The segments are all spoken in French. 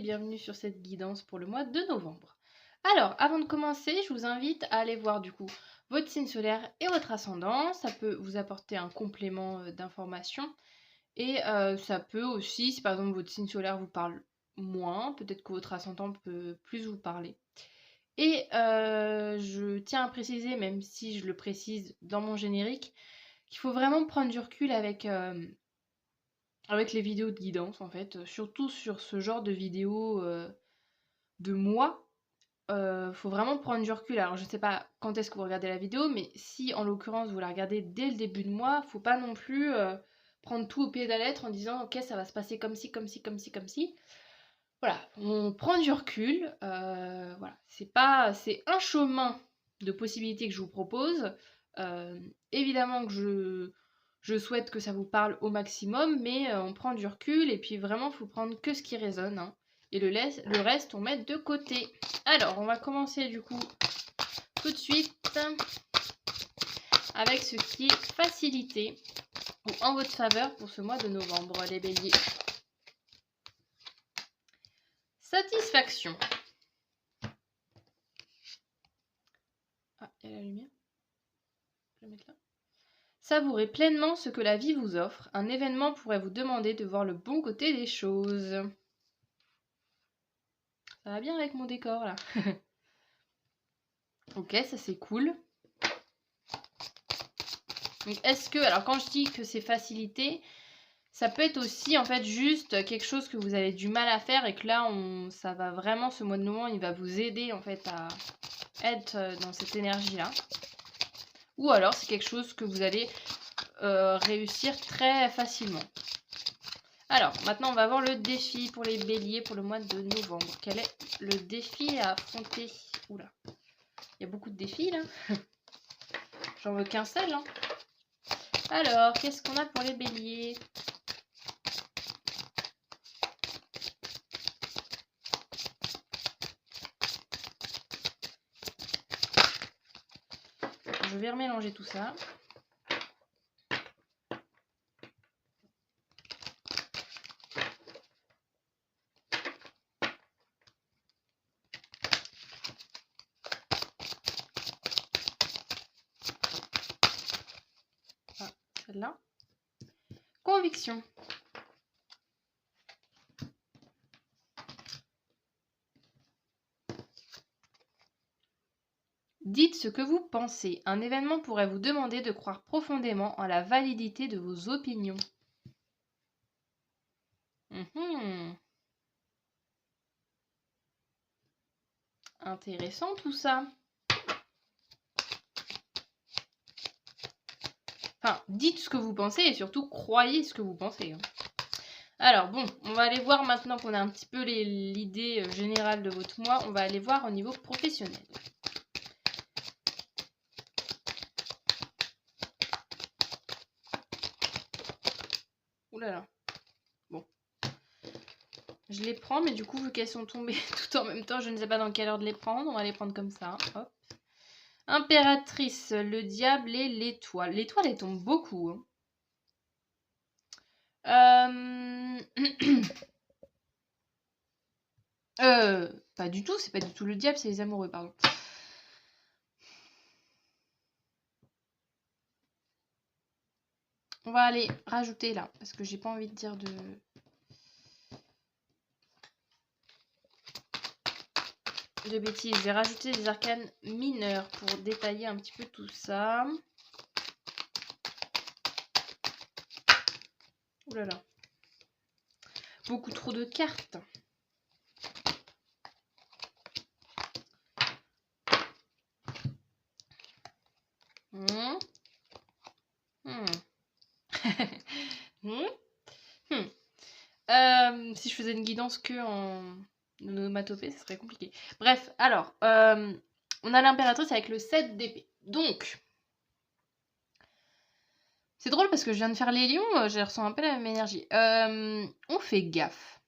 bienvenue sur cette guidance pour le mois de novembre. Alors, avant de commencer, je vous invite à aller voir du coup votre signe solaire et votre ascendant. Ça peut vous apporter un complément d'information. Et ça peut aussi, si par exemple votre signe solaire vous parle moins, peut-être que votre ascendant peut plus vous parler. Et je tiens à préciser, même si je le précise dans mon générique, qu'il faut vraiment prendre du recul avec les vidéos de guidance en fait, surtout sur ce genre de vidéos de moi. Faut vraiment prendre du recul. Alors je sais pas quand est-ce que vous regardez la vidéo, mais si en l'occurrence vous la regardez dès le début de mois, faut pas non plus prendre tout au pied de la lettre en disant ok ça va se passer comme ci, comme ci, comme ci, comme ci. Voilà, on prend du recul. Voilà, c'est un chemin de possibilités que je vous propose. Évidemment que je souhaite que ça vous parle au maximum, mais on prend du recul et puis vraiment, il faut prendre que ce qui résonne, hein, et le reste, on met de côté. Alors, on va commencer du coup tout de suite avec ce qui est facilité ou en votre faveur pour ce mois de novembre, les béliers. Satisfaction. Ah, il y a la lumière. Je vais mettre là. Savourez pleinement ce que la vie vous offre. Un événement pourrait vous demander de voir le bon côté des choses. Ça va bien avec mon décor là. Ok, ça c'est cool. Donc est-ce que, alors quand je dis que c'est facilité, ça peut être aussi en fait juste quelque chose que vous avez du mal à faire et que là ça va vraiment, ce mois de novembre, il va vous aider en fait à être dans cette énergie là. Ou alors c'est quelque chose que vous allez réussir très facilement. Alors, maintenant, on va voir le défi pour les béliers pour le mois de novembre. Quel est le défi à affronter? Oula, il y a beaucoup de défis, là. J'en veux qu'un seul, hein. Alors, qu'est-ce qu'on a pour les béliers? Je vais remélanger tout ça. Celle-là. Conviction. Dites ce que vous pensez. Un événement pourrait vous demander de croire profondément en la validité de vos opinions. Intéressant tout ça. Enfin, dites ce que vous pensez et surtout croyez ce que vous pensez. Alors bon, on va aller voir maintenant qu'on a un petit peu l'idée générale de votre mois, on va aller voir au niveau professionnel. Ouh là là. Bon. Je les prends, mais du coup, vu qu'elles sont tombées tout en même temps, je ne sais pas dans quelle ordre les prendre. On va les prendre comme ça. Hop. Impératrice, le diable et l'étoile. L'étoile, elle tombe beaucoup. Pas du tout, c'est pas du tout le diable, c'est les amoureux, pardon. On va aller rajouter là, parce que j'ai pas envie de dire de bêtises. J'ai rajouté des arcanes mineurs pour détailler un petit peu tout ça. Ouh là là. Beaucoup trop de cartes. Si je faisais une guidance que en onomatopée, ça serait compliqué. Bref, alors, on a l'impératrice avec le 7 d'épée. Donc, c'est drôle parce que je viens de faire les lions, j'ai ressens un peu la même énergie. On fait gaffe.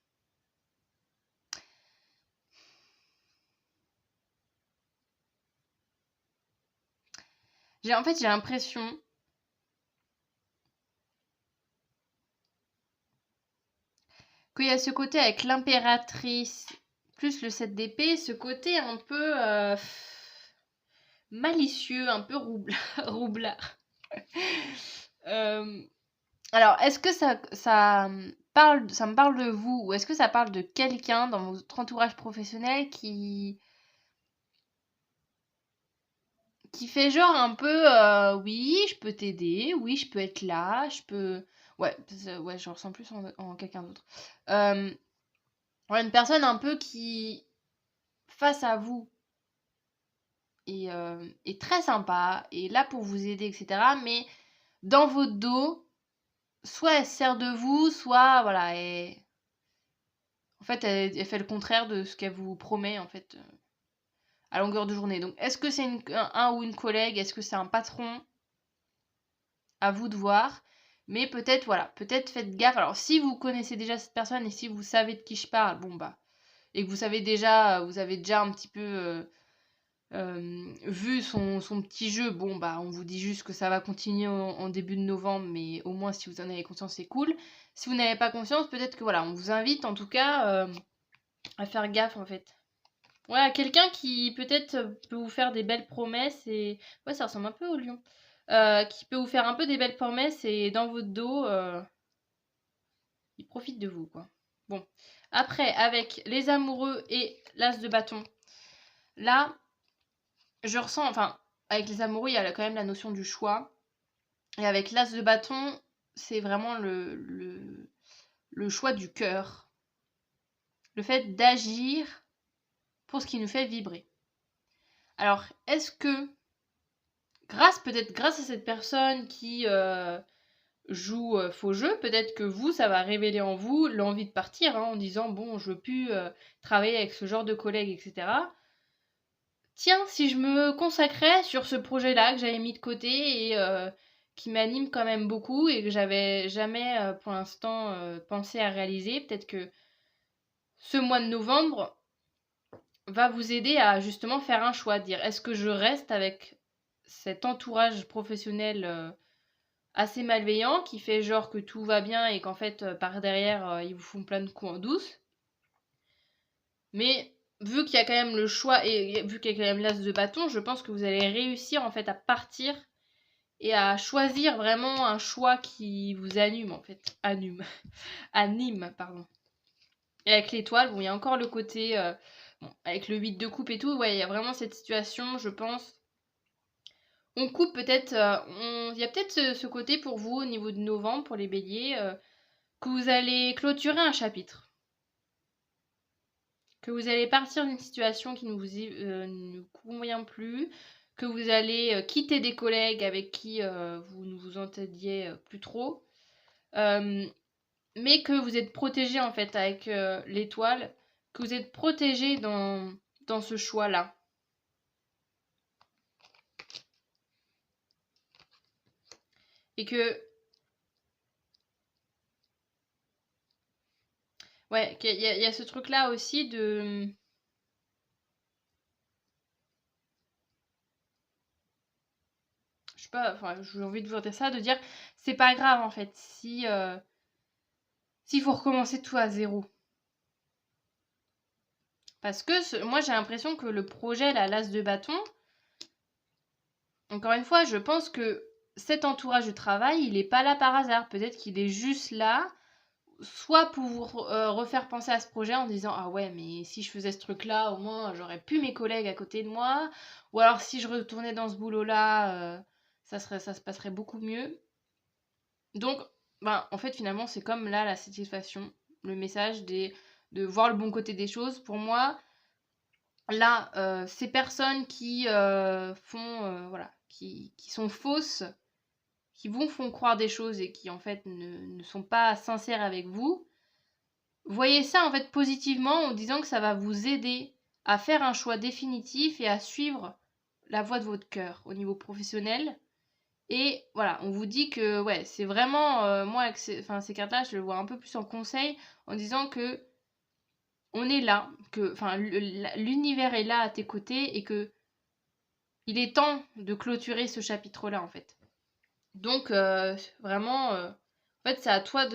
En fait, j'ai l'impression qu'il y a ce côté avec l'impératrice, plus le 7 d'épée, ce côté un peu malicieux, un peu roublard. Alors, est-ce que ça me parle de vous, ou est-ce que ça parle de quelqu'un dans votre entourage professionnel qui fait genre un peu oui, je peux t'aider, oui, je peux être là, je peux. Ouais, ouais, je ressens plus en quelqu'un d'autre. Ouais, une personne un peu qui, face à vous, est très sympa, est là pour vous aider, etc. Mais dans votre dos, soit elle se sert de vous, soit voilà, en fait, elle fait le contraire de ce qu'elle vous promet, en fait, à longueur de journée. Donc, est-ce que c'est un ou une collègue? Est-ce que c'est un patron? À vous de voir. Mais peut-être, voilà, peut-être faites gaffe. Alors, si vous connaissez déjà cette personne et si vous savez de qui je parle, bon, bah, et que vous savez déjà, vous avez déjà un petit peu vu son petit jeu, bon, bah, on vous dit juste que ça va continuer en début de novembre, mais au moins, si vous en avez conscience, c'est cool. Si vous n'avez pas conscience, peut-être que, voilà, on vous invite, en tout cas, à faire gaffe, en fait. Ouais, à quelqu'un qui peut-être peut vous faire des belles promesses et. Ouais, ça ressemble un peu au lion. Qui peut vous faire un peu des belles promesses et dans votre dos, il profite de vous, quoi. Bon. Après, avec les amoureux et l'as de bâton, là, je ressens. Enfin, avec les amoureux, il y a quand même la notion du choix. Et avec l'as de bâton, c'est vraiment le choix du cœur. Le fait d'agir pour ce qui nous fait vibrer. Alors, est-ce que peut-être grâce à cette personne qui joue faux jeu, peut-être que vous, ça va révéler en vous l'envie de partir, hein, en disant bon, je veux plus travailler avec ce genre de collègues, etc. Tiens, si je me consacrais sur ce projet-là que j'avais mis de côté et qui m'anime quand même beaucoup et que j'avais jamais pour l'instant pensé à réaliser, peut-être que ce mois de novembre va vous aider à justement faire un choix, dire est-ce que je reste avec cet entourage professionnel assez malveillant qui fait genre que tout va bien et qu'en fait par derrière ils vous font plein de coups en douce. Mais vu qu'il y a quand même le choix et vu qu'il y a quand même l'as de bâton, je pense que vous allez réussir en fait à partir et à choisir vraiment un choix qui vous anime en fait. Anime, pardon. Et avec l'étoile, bon, il y a encore le côté bon, avec le 8 de coupe et tout, ouais, il y a vraiment cette situation, je pense. On coupe peut-être, il y a peut-être ce côté pour vous au niveau de novembre, pour les béliers, que vous allez clôturer un chapitre. Que vous allez partir d'une situation qui ne vous convient plus, que vous allez quitter des collègues avec qui vous ne vous entendiez plus trop, mais que vous êtes protégé en fait avec l'étoile, que vous êtes protégé dans ce choix-là. Et que ouais, qu'il y a ce truc-là aussi de. Je sais pas, enfin, j'ai envie de vous dire ça, de dire c'est pas grave en fait, si s'il faut recommencer tout à zéro. Parce que moi j'ai l'impression que le projet, la l'as de bâton, encore une fois, je pense que cet entourage de travail, il est pas là par hasard. Peut-être qu'il est juste là, soit pour vous refaire penser à ce projet en disant ah ouais, mais si je faisais ce truc-là, au moins j'aurais plus mes collègues à côté de moi. Ou alors si je retournais dans ce boulot-là, ça se passerait beaucoup mieux. Donc, ben, en fait, finalement, c'est comme là la satisfaction, le message de voir le bon côté des choses. Pour moi, là, ces personnes qui voilà, qui sont fausses, qui vous font croire des choses et qui en fait ne sont pas sincères avec vous, voyez ça en fait positivement en disant que ça va vous aider à faire un choix définitif et à suivre la voie de votre cœur au niveau professionnel. Et voilà, on vous dit que ouais, c'est vraiment moi avec ces cartes-là, je le vois un peu plus en conseil en disant que on est là, que enfin l'univers est là à tes côtés et que il est temps de clôturer ce chapitre-là en fait. Donc vraiment, en fait, c'est à toi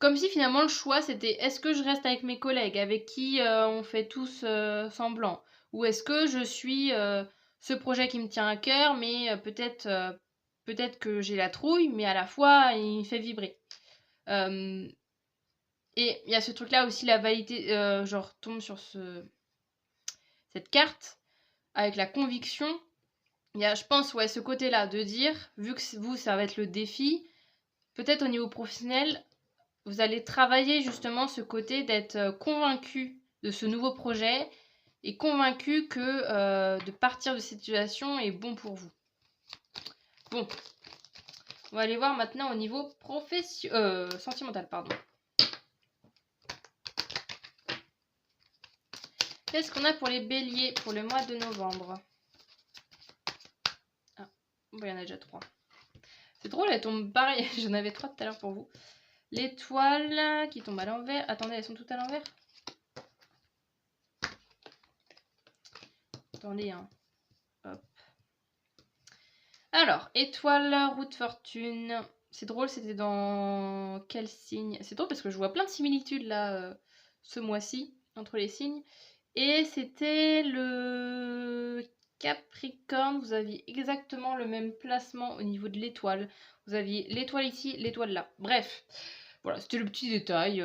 Comme si finalement le choix c'était est-ce que je reste avec mes collègues avec qui on fait tous semblant, ou est-ce que je suis ce projet qui me tient à cœur mais peut-être que j'ai la trouille mais à la fois il me fait vibrer. Euh, et il y a ce truc là aussi, la validité, genre tombe sur cette carte avec la conviction. Il y a, je pense, ouais, ce côté là de dire, vu que vous ça va être le défi, peut-être au niveau professionnel vous allez travailler justement ce côté d'être convaincu de ce nouveau projet et convaincu que de partir de cette situation est bon pour vous. Bon, on va aller voir maintenant au niveau sentimental, pardon. Qu'est-ce qu'on a pour les béliers pour le mois de novembre? Ah, bon, il y en a déjà 3. C'est drôle, elles tombent pareil. J'en avais 3 tout à l'heure pour vous. L'étoile qui tombe à l'envers. Attendez, elles sont toutes à l'envers? Attendez, hein. Hop. Alors, étoile, roue de fortune. C'est drôle, c'était dans quel signe? C'est drôle parce que je vois plein de similitudes là, ce mois-ci, entre les signes. Et c'était le Capricorne. Vous aviez exactement le même placement au niveau de l'étoile. Vous aviez l'étoile ici, l'étoile là. Bref, voilà, c'était le petit détail.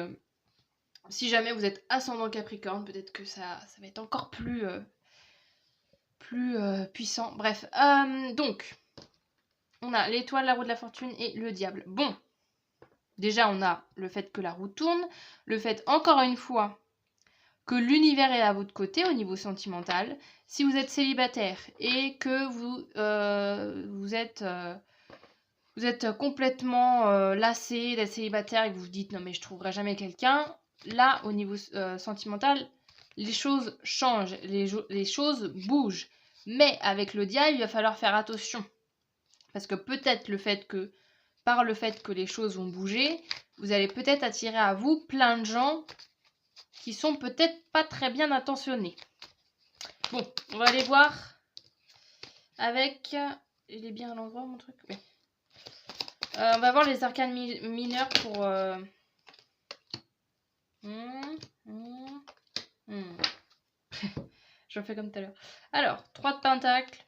Si jamais vous êtes ascendant Capricorne, peut-être que ça va être encore plus puissant. Bref, donc, on a l'étoile, la roue de la fortune et le diable. Bon, déjà on a le fait que la roue tourne, le fait encore une fois que l'univers est à votre côté au niveau sentimental. Si vous êtes célibataire et que vous êtes complètement lassé d'être célibataire et que vous vous dites non mais je trouverai jamais quelqu'un, là au niveau sentimental, les choses changent, les choses bougent. Mais avec le diable, il va falloir faire attention. Parce que peut-être par le fait que les choses vont bouger, vous allez peut-être attirer à vous plein de gens qui sont peut-être pas très bien intentionnés. Bon, on va aller voir avec... Il est bien à l'endroit mon truc? Oui. On va voir les arcanes mineurs pour... Je fais comme tout à l'heure. Alors, 3 de pentacles.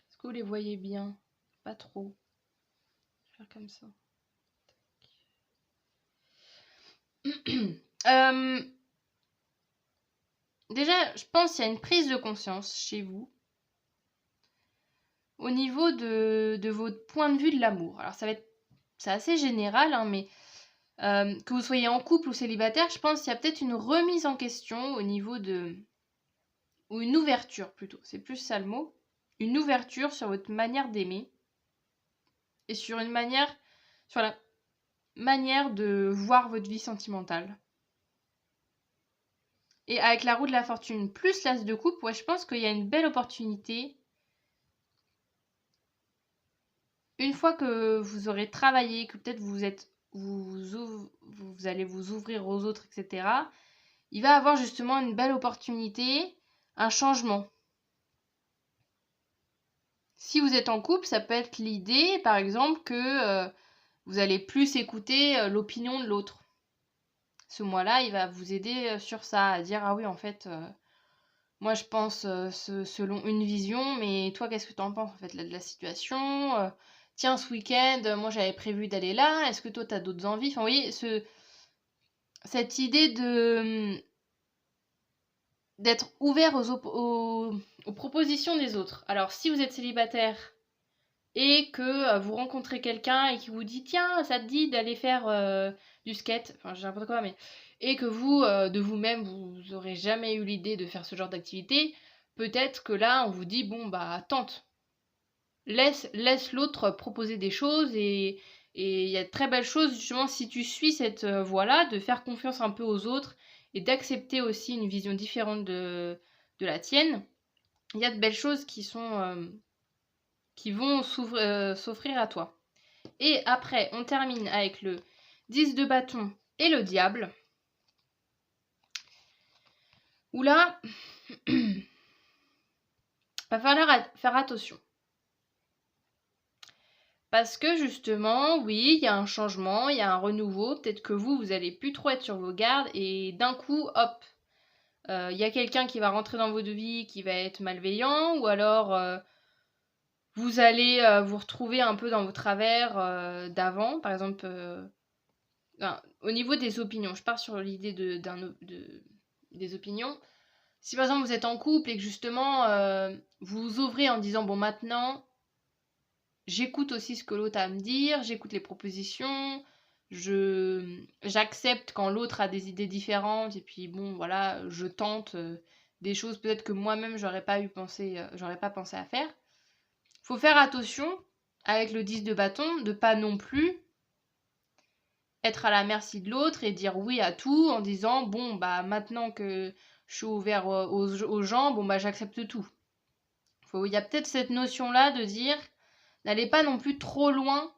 Est-ce que vous les voyez bien? Pas trop. Je vais faire comme ça. Déjà, je pense qu'il y a une prise de conscience chez vous au niveau de votre point de vue de l'amour. Alors, c'est assez général, hein, mais que vous soyez en couple ou célibataire, je pense qu'il y a peut-être une remise en question au niveau ou une ouverture plutôt, c'est plus ça le mot, une ouverture sur votre manière d'aimer et sur la manière de voir votre vie sentimentale. Et avec la roue de la fortune plus l'as de coupe, ouais, je pense qu'il y a une belle opportunité. Une fois que vous aurez travaillé, que peut-être vous allez vous ouvrir aux autres, etc., il va avoir justement une belle opportunité, un changement. Si vous êtes en couple, ça peut être l'idée, par exemple, que vous allez plus écouter l'opinion de l'autre. Ce mois-là, il va vous aider sur ça, à dire ah oui, en fait, moi je pense selon une vision, mais toi, qu'est-ce que tu en penses en fait là, de la situation? Tiens, ce week-end, moi j'avais prévu d'aller là, est-ce que toi tu as d'autres envies? Enfin, vous voyez, cette idée d'être ouvert aux propositions des autres. Alors, si vous êtes célibataire et que vous rencontrez quelqu'un et qui vous dit tiens, ça te dit d'aller faire du skate, enfin, j'ai n'importe quoi, mais et que vous, de vous-même, vous aurez jamais eu l'idée de faire ce genre d'activité, peut-être que là, on vous dit bon, bah, tente. Laisse l'autre proposer des choses et il y a de très belles choses, justement, si tu suis cette voie-là, de faire confiance un peu aux autres et d'accepter aussi une vision différente de la tienne. Il y a de belles choses qui vont s'offrir à toi. Et après, on termine avec le 10 de bâton et le diable. Où là, va falloir faire attention. Parce que justement, oui, il y a un changement, il y a un renouveau. Peut-être que vous allez plus trop être sur vos gardes et d'un coup, hop, il y a quelqu'un qui va rentrer dans votre vie qui va être malveillant ou alors vous allez vous retrouver un peu dans vos travers d'avant. Par exemple, au niveau des opinions, je pars sur l'idée des opinions. Si par exemple vous êtes en couple et que justement vous vous ouvrez en disant bon maintenant j'écoute aussi ce que l'autre a à me dire, j'écoute les propositions, j'accepte quand l'autre a des idées différentes et puis bon voilà, je tente des choses peut-être que moi-même j'aurais pas pensé à faire. Faut faire attention avec le 10 de bâton de pas non plus être à la merci de l'autre et dire oui à tout en disant bon bah maintenant que je suis ouvert aux gens, bon bah j'accepte tout. Il y a peut-être cette notion-là de dire n'allez pas non plus trop loin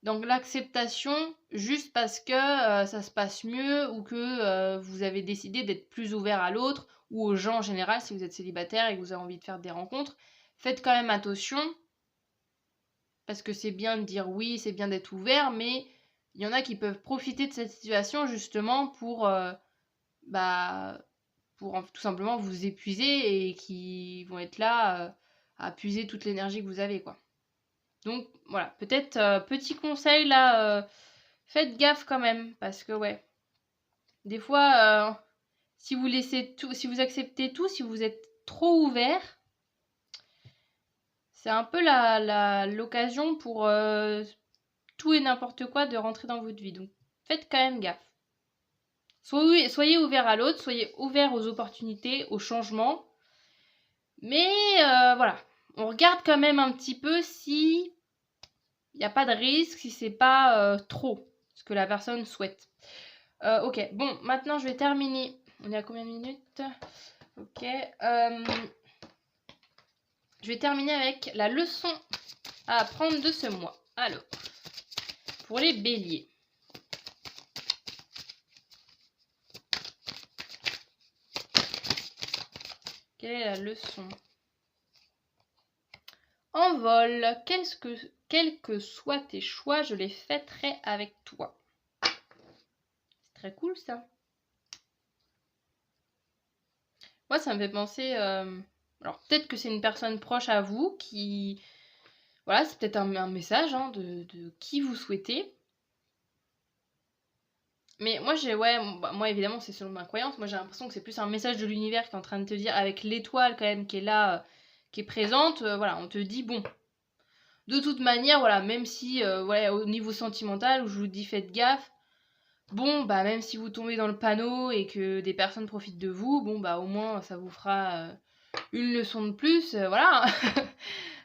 dans l'acceptation juste parce que ça se passe mieux ou que vous avez décidé d'être plus ouvert à l'autre ou aux gens en général si vous êtes célibataire et que vous avez envie de faire des rencontres. Faites quand même attention parce que c'est bien de dire oui, c'est bien d'être ouvert, mais il y en a qui peuvent profiter de cette situation justement pour tout simplement vous épuiser et qui vont être là à puiser toute l'énergie que vous avez, quoi. Donc voilà, peut-être petit conseil là, faites gaffe quand même, parce que ouais, des fois, si vous laissez tout, si vous acceptez tout, si vous êtes trop ouvert, c'est un peu l'occasion pour tout et n'importe quoi de rentrer dans votre vie. Donc faites quand même gaffe. Soyez ouvert à l'autre, soyez ouvert aux opportunités, aux changements. Mais voilà, on regarde quand même un petit peu si il n'y a pas de risque, si c'est pas trop ce que la personne souhaite. Ok, bon, maintenant je vais terminer. On est à combien de minutes? Ok. Je vais terminer avec la leçon à apprendre de ce mois. Alors, pour les béliers. Quelle est la leçon? En vol, quels que soient tes choix, je les fêterai avec toi. C'est très cool ça. Moi, ça me fait penser... alors, peut-être que c'est une personne proche à vous qui... Voilà, c'est peut-être un message hein, de qui vous souhaitez. Mais moi, moi évidemment, c'est selon ma croyance. Moi, j'ai l'impression que c'est plus un message de l'univers qui est en train de te dire, avec l'étoile quand même qui est là, qui est présente. Voilà, on te dit, bon, de toute manière, voilà, même si, voilà, au niveau sentimental, où je vous dis faites gaffe, bon, bah, même si vous tombez dans le panneau et que des personnes profitent de vous, bon, bah, au moins, ça vous fera une leçon de plus, voilà.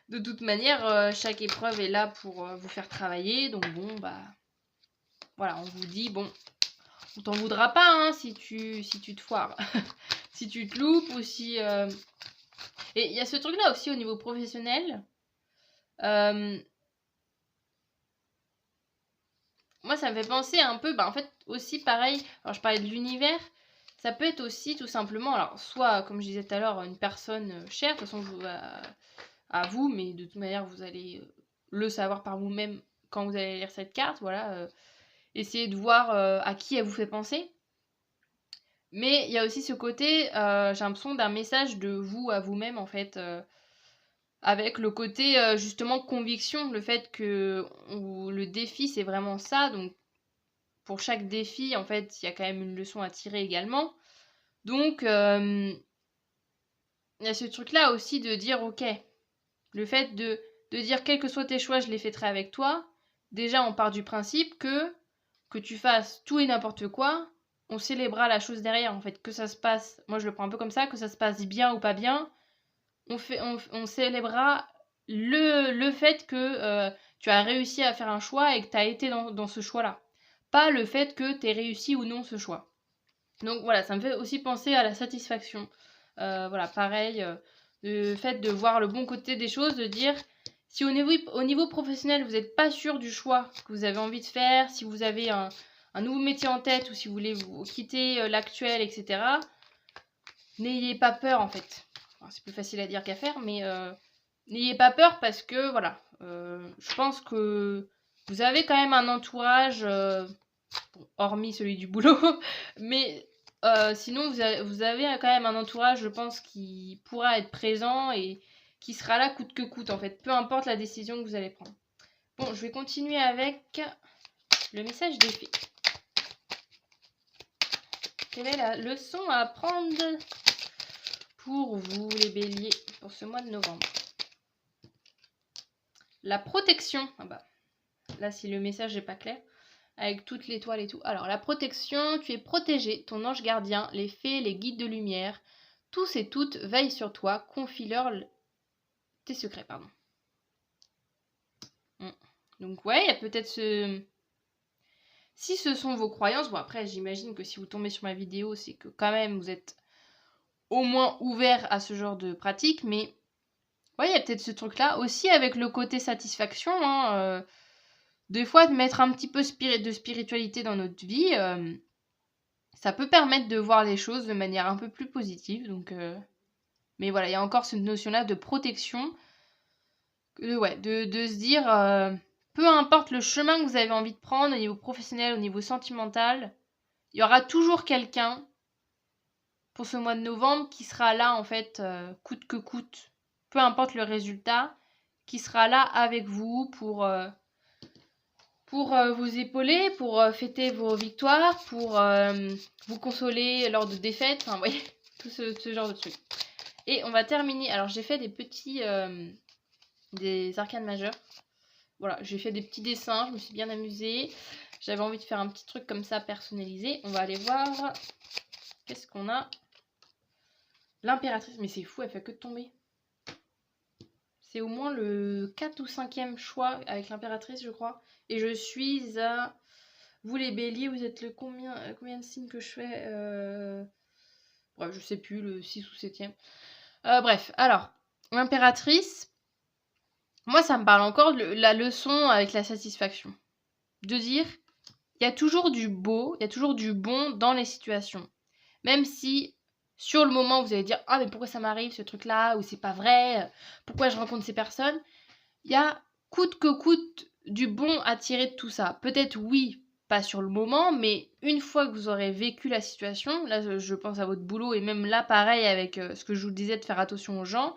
De toute manière, chaque épreuve est là pour vous faire travailler, donc bon, bah, voilà, on vous dit, bon, on t'en voudra pas hein, si tu te foires, si tu te loupes ou si... Et il y a ce truc-là aussi au niveau professionnel. Moi, ça me fait penser un peu, bah, en fait, aussi pareil, alors je parlais de l'univers, ça peut être aussi tout simplement, alors soit, comme je disais tout à l'heure, une personne chère, de toute façon, à vous, mais de toute manière, vous allez le savoir par vous-même quand vous allez lire cette carte, voilà. Essayez de voir à qui elle vous fait penser. Mais il y a aussi ce côté, j'ai l'impression d'un message de vous à vous-même, en fait, avec le côté, justement, conviction, le fait que le défi, c'est vraiment ça, donc pour chaque défi, en fait, il y a quand même une leçon à tirer également. Donc, il y a ce truc-là aussi de dire, ok, le fait de dire, quels que soient tes choix, je les fêterai avec toi. Déjà, on part du principe que tu fasses tout et n'importe quoi, on célébrera la chose derrière, en fait. Que ça se passe, moi je le prends un peu comme ça, que ça se passe bien ou pas bien, on célébrera le fait que tu as réussi à faire un choix et que tu as été dans ce choix-là. Pas le fait que tu aies réussi ou non ce choix. Donc voilà, ça me fait aussi penser à la satisfaction. Voilà, pareil, le fait de voir le bon côté des choses, de dire si au niveau professionnel vous n'êtes pas sûr du choix que vous avez envie de faire, si vous avez un nouveau métier en tête ou si vous voulez vous quitter l'actuel, etc., n'ayez pas peur en fait. Alors, c'est plus facile à dire qu'à faire, mais n'ayez pas peur parce que voilà, Je pense que vous avez quand même un entourage, bon, hormis celui du boulot, mais sinon vous avez quand même un entourage, je pense, qui pourra être présent et qui sera là coûte que coûte, en fait, peu importe la décision que vous allez prendre. Bon, je vais continuer avec le message des fées. Quelle est la leçon à apprendre pour vous, les béliers, pour ce mois de novembre? La protection. Ah bah, là, si le message n'est pas clair, avec toute l'étoile et tout. Alors, la protection, tu es protégé, ton ange gardien, les fées, les guides de lumière, tous et toutes veillent sur toi, confie-leur tes secrets, pardon. Donc, ouais, il y a peut-être ce... Si ce sont vos croyances, bon après, j'imagine que si vous tombez sur ma vidéo, c'est que quand même, vous êtes au moins ouvert à ce genre de pratique, mais ouais, il y a peut-être ce truc-là. Aussi avec le côté satisfaction, hein, des fois de mettre un petit peu de spiritualité dans notre vie, ça peut permettre de voir les choses de manière un peu plus positive. Donc, mais voilà, il y a encore cette notion-là de protection, ouais, de se dire, peu importe le chemin que vous avez envie de prendre au niveau professionnel, au niveau sentimental, il y aura toujours quelqu'un pour ce mois de novembre qui sera là en fait, coûte que coûte, peu importe le résultat, qui sera là avec vous pour vous épauler, pour fêter vos victoires, pour vous consoler lors de défaites, enfin, vous voyez, tout ce genre de trucs. Et on va terminer, alors j'ai fait des petits, des arcanes majeures. Voilà, j'ai fait des petits dessins, je me suis bien amusée. J'avais envie de faire un petit truc comme ça personnalisé. On va aller voir, qu'est-ce qu'on a? L'impératrice, mais c'est fou, elle fait que de tomber. C'est au moins le 4 ou 5e choix avec l'impératrice, je crois. Et je suis à... Vous les béliers, vous êtes le combien de signes que je fais Bref, je sais plus, le 6 ou 7e. Bref, alors, l'impératrice, moi ça me parle encore de la leçon avec la satisfaction. De dire, il y a toujours du beau, il y a toujours du bon dans les situations. Même si, sur le moment, vous allez dire « Ah, mais pourquoi ça m'arrive ce truc-là » ou « C'est pas vrai, pourquoi je rencontre ces personnes ?» Il y a coûte que coûte du bon à tirer de tout ça. Peut-être oui, pas sur le moment, mais une fois que vous aurez vécu la situation, là je pense à votre boulot, et même là pareil avec ce que je vous disais de faire attention aux gens,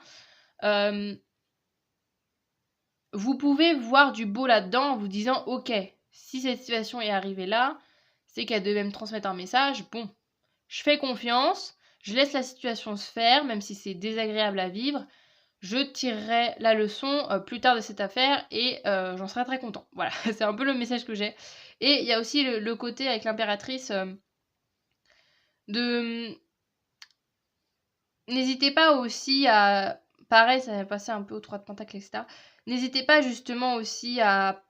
vous pouvez voir du beau là-dedans en vous disant « Ok, si cette situation est arrivée là, c'est qu'elle devait me transmettre un message, bon, je fais confiance, je laisse la situation se faire, même si c'est désagréable à vivre, je tirerai la leçon plus tard de cette affaire et j'en serai très content. » Voilà, c'est un peu le message que j'ai. Et il y a aussi le côté avec l'impératrice de... N'hésitez pas aussi à... Pareil, ça va passer un peu aux 3 de Pentacle, etc. N'hésitez pas justement aussi à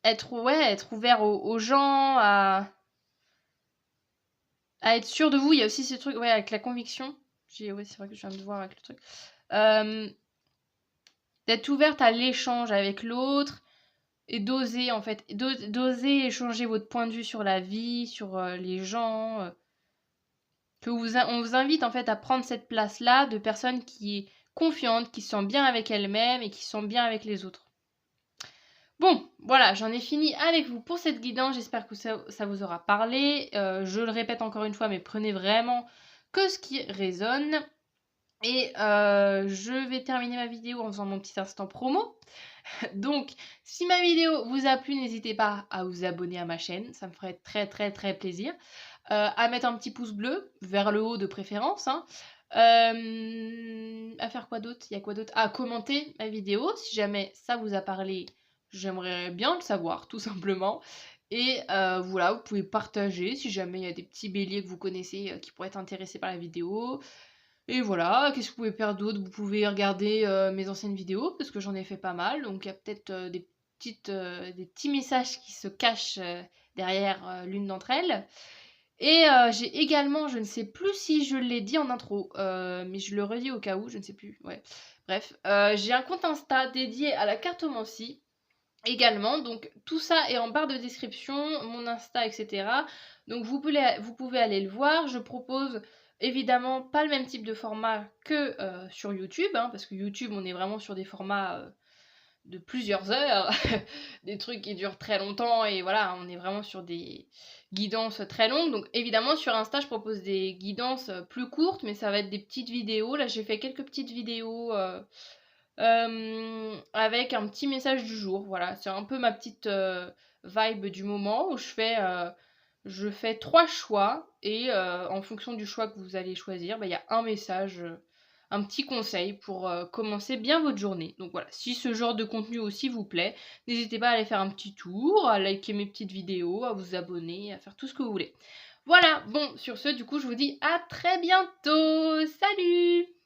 être ouvert aux gens, à être sûr de vous. Il y a aussi ce truc, ouais, avec la conviction. Ouais, c'est vrai que je viens de voir avec le truc. D'être ouverte à l'échange avec l'autre et d'oser, en fait, d'oser échanger votre point de vue sur la vie, sur les gens. On vous invite, en fait, à prendre cette place-là de personne qui est confiante, qui se sent bien avec elle-même et qui se sent bien avec les autres. Bon, voilà, j'en ai fini avec vous pour cette guidance. J'espère que ça vous aura parlé. Je le répète encore une fois, mais prenez vraiment que ce qui résonne. Et je vais terminer ma vidéo en faisant mon petit instant promo. Donc, si ma vidéo vous a plu, n'hésitez pas à vous abonner à ma chaîne. Ça me ferait très très très plaisir. À mettre un petit pouce bleu, vers le haut de préférence. Hein. À faire quoi d'autre? Il y a quoi d'autre? À commenter ma vidéo. Si jamais ça vous a parlé, j'aimerais bien le savoir, tout simplement. Et voilà, vous pouvez partager si jamais il y a des petits béliers que vous connaissez qui pourraient être intéressés par la vidéo. Et voilà, qu'est-ce que vous pouvez faire d'autre? Vous pouvez regarder mes anciennes vidéos, parce que j'en ai fait pas mal. Donc il y a peut-être des petits messages qui se cachent derrière l'une d'entre elles. Et j'ai également, je ne sais plus si je l'ai dit en intro, mais je le redis au cas où, je ne sais plus. Ouais. Bref, j'ai un compte Insta dédié à la cartomancie également. Donc tout ça est en barre de description, mon Insta, etc. Donc vous pouvez aller le voir. Je propose évidemment pas le même type de format que sur YouTube, hein, parce que YouTube, on est vraiment sur des formats de plusieurs heures, des trucs qui durent très longtemps, et voilà, on est vraiment sur des guidances très longues. Donc évidemment sur Insta je propose des guidances plus courtes, mais ça va être des petites vidéos. Là j'ai fait quelques petites vidéos avec un petit message du jour. Voilà, c'est un peu ma petite vibe du moment où je fais 3 choix, et en fonction du choix que vous allez choisir, bah, il y a un message, un petit conseil pour commencer bien votre journée. Donc voilà, si ce genre de contenu aussi vous plaît, n'hésitez pas à aller faire un petit tour, à liker mes petites vidéos, à vous abonner, à faire tout ce que vous voulez. Voilà, bon, sur ce, du coup, je vous dis à très bientôt. Salut!